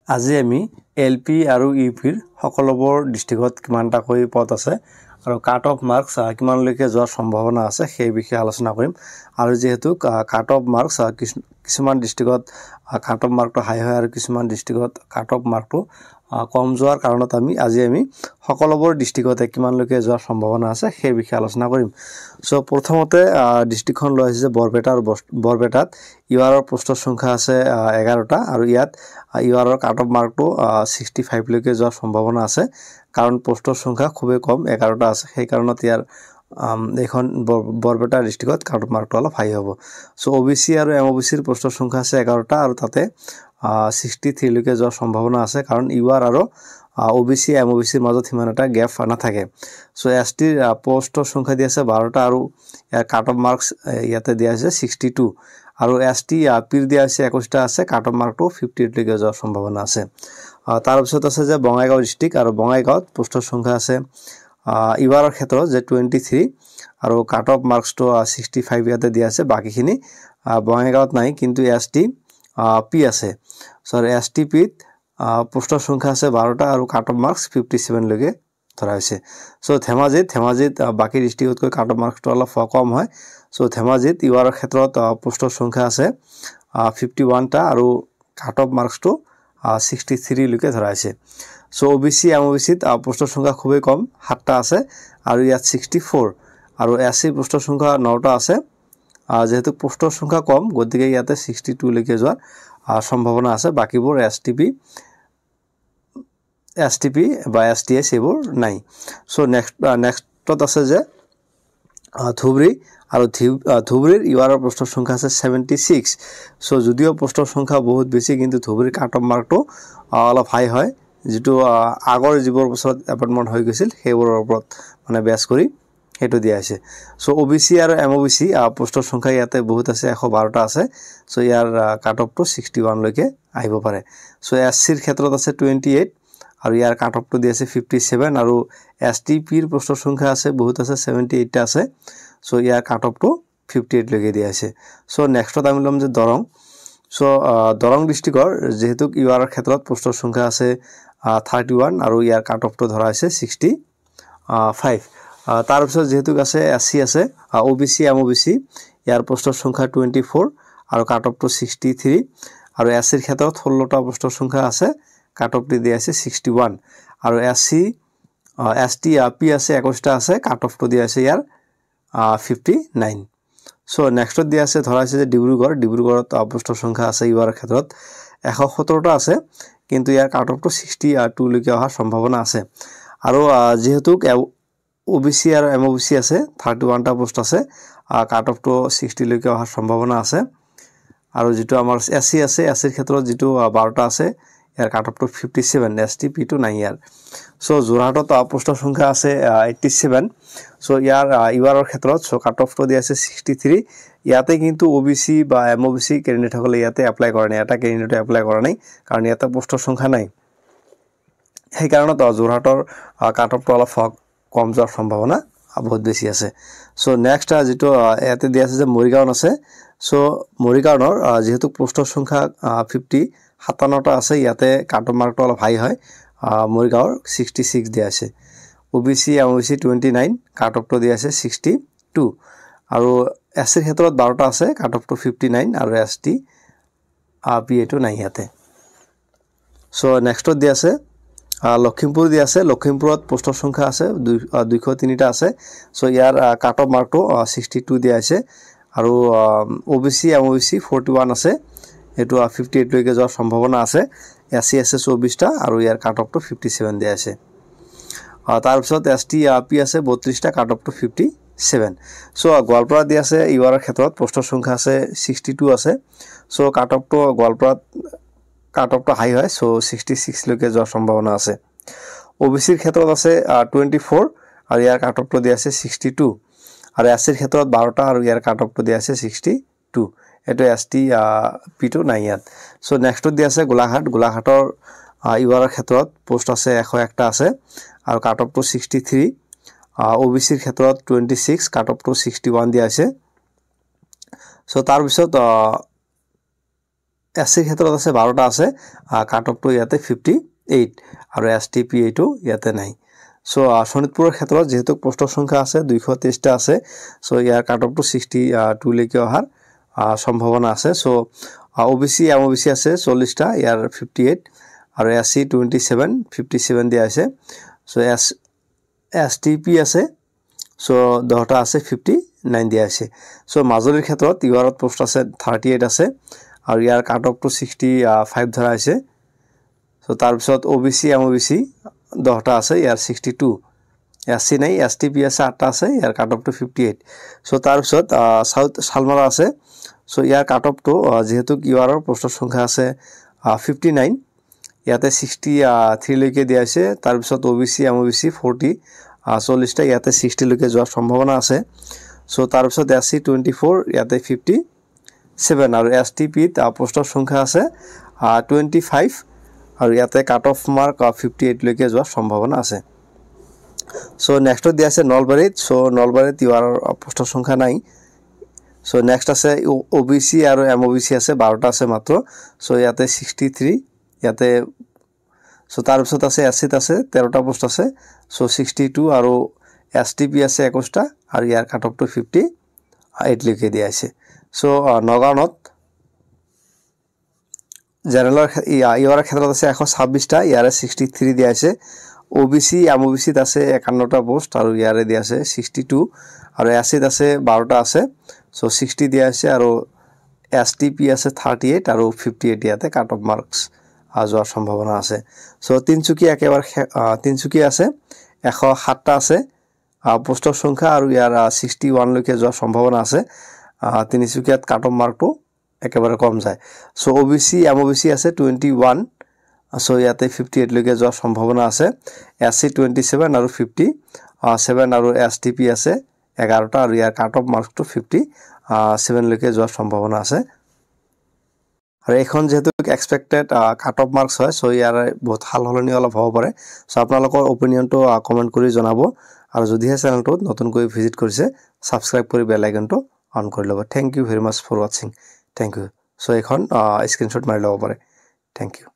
আজি আমি এলপি আৰু ইউপিৰ সকলোবোৰ ডিস্ট্ৰিক্টত কিমানটাকৈ পদ আছে আৰু কাট অফ মাৰ্কস কিমানলৈকে যোৱাৰ সম্ভাৱনা আছে সেই বিষয়ে আলোচনা কৰিম আৰু যেহেতু কাট অফ মাৰ্কস কিছুমান ডিস্ট্ৰিক্টত কাট অফ মাৰ্কটো হাই হয় আৰু কিছুমান ডিস্ট্ৰিক্টত কাট অফ মাৰ্কটো কম যোৱাৰ কাৰণত আজি আমি সকলোবোৰ ডিস্ট্ৰিক্টতে কিমানলৈকে যোৱাৰ সম্ভাৱনা আছে সেই বিষয়ে আলোচনা কৰিম সো প্ৰথমতে ডিস্ট্ৰিক্টখন লৈ আছে বৰপেটাত ইউআৰৰ পোষ্টৰ সংখ্যা আছে 11টা আৰু ইয়াত ইউআৰৰ কাট অফ মাৰ্কটো 65 লৈকে যোৱাৰ সম্ভাৱনা আছে কাৰণ পোষ্টৰ সংখ্যা খুবই কম 11টা আছে সেই কাৰণত ইয়াৰ এখন বৰপেটা ডিস্ট্ৰিক্টত কাট অফ মাৰ্কটো অলপ হাই হ'ব সো ওবিসি আৰু এমওবিসিৰ পোষ্টৰ সংখ্যা আছে 11টা আৰু তাতে 63 লৈকে যোৱাৰ সম্ভাৱনা আছে কাৰণ ইউআৰ আৰু ওবিসি এমওবিসিৰ মাজত সিমান এটা গ্যাপ নাথাকে সো এসটিৰ পোষ্টৰ সংখ্যা দি আছে 12টা আৰু ইয়াৰ কাট অফ মাৰ্কস ইয়াতে দিয়া আছে 62 আৰু এসটি পিৰ দিয়া আছে 21টা আছে কাট অফ মাৰ্কটো 58 লৈকে যোৱাৰ সম্ভাৱনা আছে তাৰ পিছত আছে যে বঙাইগাঁও ডিস্ট্ৰিক্ট আৰু বঙাইগাঁৱত পোষ্টৰ সংখ্যা আছে ইউআৰৰ ক্ষেত্ৰত যে 23 আৰু কাট অফ মাৰ্কসটো 65 ইয়াতে দিয়া আছে বাকিখিনি বঙাইগাঁৱত নাই কিন্তু এসটি পি আছে সো এসটি পিত পোষ্টৰ সংখ্যা আছে 12টা আৰু কাট অফ মাৰ্কস 57 লৈকে ধৰা হৈছে সো ধেমাজিত বাকি ডিস্ট্ৰিক্টতকৈ কাট অফ মাৰ্কসটো অলপ কম হয় সো ধেমাজিত ইউআৰৰ ক্ষেত্ৰত পোষ্টৰ সংখ্যা আছে 51টা আৰু কাট অফ মাৰ্কসটো 63 লৈকে ধৰা হৈছে সো ওবিসি এমওবিসিত পোষ্টৰ সংখ্যা খুবই কম 7টা আছে আৰু ইয়াত 64 আৰু এসসি পোষ্টৰ সংখ্যা 9টা আছে যেহেতু পোষ্টৰ সংখ্যা কম গতিকে ইয়াতে 62 লৈকে যোৱাৰ সম্ভাৱনা আছে বাকিবোৰ এসটিপি বা এসটিএস এবোৰ নাই সো নেক্সটত আছে যে ধুবৰী আৰু ধুবৰীৰ ইউআৰৰ পোষ্টৰ সংখ্যা আছে 76 সো যদিও পোষ্টৰ সংখ্যা বহুত বেছি কিন্তু ধুবৰীৰ কাট অফ মাৰ্কটো অলপ হাই হয় যেটো আগৰ যিবোৰ বছৰত এপইন্টমেন্ট হৈ গৈছিল সেইবোৰৰ ওপৰত মানে বেছ কৰি হেতু দিয়া আছে সো ওবিসি আৰু এমওবিসি পোষ্টৰ সংখ্যা ইয়াতে বহুত আছে 112টা আছে সো ইয়াৰ কাট অফটো 61 লৈকে আহিব পাৰে সো এসসিৰ ক্ষেত্ৰত আছে 28 আৰু ইয়াৰ কাট অফটো দি আছে 57 আৰু এসটিপিৰ পোষ্টৰ সংখ্যা আছে বহুত আছে 78টা আছে সো ইয়াৰ কাট অফটো 58 লৈকে দিয়া আছে সো নেক্সটত আমি লম যে দৰং সো দৰং ডিস্ট্ৰিক্টৰ যেহেতু ইউআৰৰ ক্ষেত্ৰত পোষ্টৰ সংখ্যা আছে 31 আৰু ইয়াৰ কাট অফটো ধৰা আছে 65 তাৰ পিছত যেহেতু আছে এসসি আছে ওবিসি এমওবিসি ইয়াৰ পোষ্টৰ সংখ্যা 24 আৰু কাট অফটো 63 আৰু এসসিৰ ক্ষেত্ৰত 16টা পোষ্টৰ সংখ্যা আছে কাট অফটো দিয়া আছে 61 আৰু এসটি পি আছে 21টা আছে কাট অফটো দিয়া আছে ইয়াৰ 59 সো নেক্সটত দিয়া আছে ধৰা আছে যে ডিব্ৰুগড়ত পোষ্টৰ সংখ্যা আছে ইউআৰৰ ক্ষেত্ৰত 117টা আছে কিন্তু ইয়াৰ কাট অফটো 62 লৈকে অহাৰ সম্ভাৱনা আছে আৰু যেহেতু ওবিসি আৰু এমওবিসি আছে 31টা পোষ্ট আছে কাট অফটো 60 লৈকে অহাৰ সম্ভাৱনা আছে আৰু যেটো আমাৰ এসসি আছে এসসিৰ ক্ষেত্ৰত যেটো 12টা আছে ইয়াৰ কাট অফটো 57 এসটিপি টু নাই ইয়াৰ সো যোৰহাটত পোষ্টৰ সংখ্যা আছে 87 সো ইয়াৰ ইউআৰৰ ক্ষেত্ৰত সো কাট অফটো দি আছে 63 ইয়াতে কিন্তু ওবিসি বা এমওবিসি ক্যান্ডিডেট সকলে ইয়াতে এপ্লাই কৰে নাই এটা ক্যান্ডিডেট এপ্লাই কৰা নাই কাৰণ ইয়াতে পোষ্টৰ সংখ্যা নাই সেই কাৰণত যোৰহাটৰ কাট অফটো অলপ কম যোৱাৰ সম্ভাৱনা বহুত বেছি আছে সো নেক্সট যেটো ইয়াতে দি আছে যে মৰিগাঁও আছে সো মৰিগাঁওৰ যেহেতু পোষ্টৰ সংখ্যা 57টা আছে ইয়াতে কাট অফ মাৰ্কটো অলপ হাই হয় মৰিগাঁওৰ 66 দিয়া আছে ওবিসি এমওবিসি 29 কাট অফটো দি আছে 62 আৰু এসসিৰ ক্ষেত্ৰত 12টা আছে কাট অফটো 59 আৰু এসটি পিএটো নাই ইয়াতে সো নেক্সটত দি আছে লখিমপুৰ দি আছে লখিমপুৰত পোষ্টৰ সংখ্যা আছে 203টা আছে সো ইয়াৰ কাট অফ মাৰ্কটো 62 দিয়া আছে আৰু ওবিসি এমওবিসি 41 আছে এটো 58 লৈকে যোৱাৰ সম্ভাৱনা আছে এসসি এসএস 24টা আৰু ইয়াৰ কাট অফটো 57 দিয়া আছে তাৰ পিছত এসটি পি আছে 32টা কাট অফটো 57 সো গোৱালপাৰা দি আছে ইউআৰৰ ক্ষেত্ৰত পোষ্টৰ সংখ্যা আছে 62 আছে সো কাট অফটো গোৱালপাৰাত কাট অফটো হাই হয় সো 66 লৈকে যোৱাৰ সম্ভাৱনা আছে ওবিসিৰ ক্ষেত্ৰত আছে 24 আৰু ইয়াৰ কাট অফটো দি আছে 62 আৰু এসসিৰ ক্ষেত্ৰত 12টা আৰু ইয়াৰ কাট অফটো দি আছে 62 এটো এসটি পি2 নাই ইয়াত সো নেক্সটত দি আছে গোলাঘাটৰ ইউআৰৰ ক্ষেত্ৰত পোষ্ট আছে 101টা আছে আৰু কাট অফটো 63 ওবিসিৰ ক্ষেত্ৰত 26 কাট অফটো 61 দিয়া আছে সো তাৰ পিছত এছচিৰ ক্ষেত্ৰত আছে 12টা আছে কাট অফটো ইয়াতে 58 আৰু এছটিপি এইটো ইয়াতে নাই সো শোণিতপুৰৰ ক্ষেত্ৰত যেহেতু পোষ্টৰ সংখ্যা আছে 223টা আছে সো ইয়াৰ কাট অফটো 62 লৈকে অহাৰ সম্ভাৱনা আছে সো ওবিসি এমওবিসি আছে 40টা ইয়াৰ 58 আৰু এসসি 57 দিয়া আছে সো এসটিপি আছে সো 10টা আছে 59 দিয়া আছে সো মাজুলীৰ ক্ষেত্ৰত ইউআৰত পোষ্ট আছে 38 আছে আৰু ইয়াৰ কাট অফটো 65 ধৰা আছে সো তাৰ পিছত ওবিসি এমওবিসি 10টা আছে ইয়াৰ 62 এসসি নাই এসটিপি আছে 8টা আছে ইয়াৰ কাট অফটো 58 সো তাৰ পিছত সাউথ শালমাৰা আছে সো ইয়াৰ কাট অফটো যেহেতু ইউআৰৰ পোষ্টৰ সংখ্যা আছে 59 ইয়াতে 63 লৈকে দিয়া আছে তাৰ পিছত ওবিসি এমওবিসি 40টা ইয়াতে 60 লৈকে যোৱাৰ সম্ভাৱনা আছে সো তাৰ পিছত এসসি 24 ইয়াতে 57 আৰু এসটিপি পোষ্টৰ সংখ্যা আছে 25 আৰু ইয়াতে কাট অফ মাৰ্ক 58 লৈকে যোৱাৰ সম্ভাৱনা আছে সো নেক্সট দিয়া আছে নলবাৰীত সো নলবাৰীত ইউআৰৰ পোষ্টৰ সংখ্যা নাই সো নেক্সট আছে ওবিসি আৰু এমওবিসি আছে 12টা আছে মাত্ৰ সো ইয়াতে 63 ইয়াতে সো তাৰ পিছত আছে এসসিত আছে 13টা পোষ্ট আছে সো 62 আৰু এসটিপি আছে 21টা আৰু ইয়াৰ কাট অফটো 58 লৈকে দিয়া আছে সো নগাঁৱত জেনেৰেলৰ ইউআৰৰ ক্ষেত্ৰত আছে 126টা ইয়াৰে 63 দিয়া আছে ওবিসি এমওবিসিত আছে 51টা পোষ্ট আৰু ইয়াৰে দিয়া আছে 62 আৰু এসসিত আছে 12টা আছে সো 60 দিয়া আছে আৰু এসটিপি আছে 38 আৰু 58 ইয়াতে কাট অফ মাৰ্কস যোৱাৰ সম্ভাৱনা আছে সো তিনচুকীয়া একেবাৰে তিনচুকীয়া আছে 107টা আছে পোষ্টৰ সংখ্যা আৰু ইয়াৰ 61 লৈকে যোৱাৰ সম্ভাৱনা আছে তিনচুকীয়াত কাট অফ মাৰ্কটো একেবাৰে কম যায় সো ওবিসি এমওবিসি আছে 21 সো ইয়াতে 58 লৈকে যোৱাৰ সম্ভাৱনা আছে এসসি 27 আৰু 57 আৰু এসটিপি আছে 11টা আৰু ইয়াৰ কাট অফ মাৰ্কটো 57 লৈকে যোৱাৰ সম্ভাৱনা আছে আৰু এখন যেহেতু এক্সপেক্টেড কাট অফ মাৰ্কস হয় সো ইয়াৰ বহুত হালহলনি অলপ হ'ব পাৰে সো আপোনালোকৰ অপিনিয়নটো কমেন্ট কৰি জনাব আৰু যদিহে চেনেলটোত নতুনকৈ ভিজিট কৰিছে সাবস্ক্ৰাইব কৰি বেল আইকনটো অন কৰি ল'ব thank you very much for watching thank you so এখন স্ক্ৰিনশ্বট মাৰি ল'ব পাৰে থ্যাংক ইউ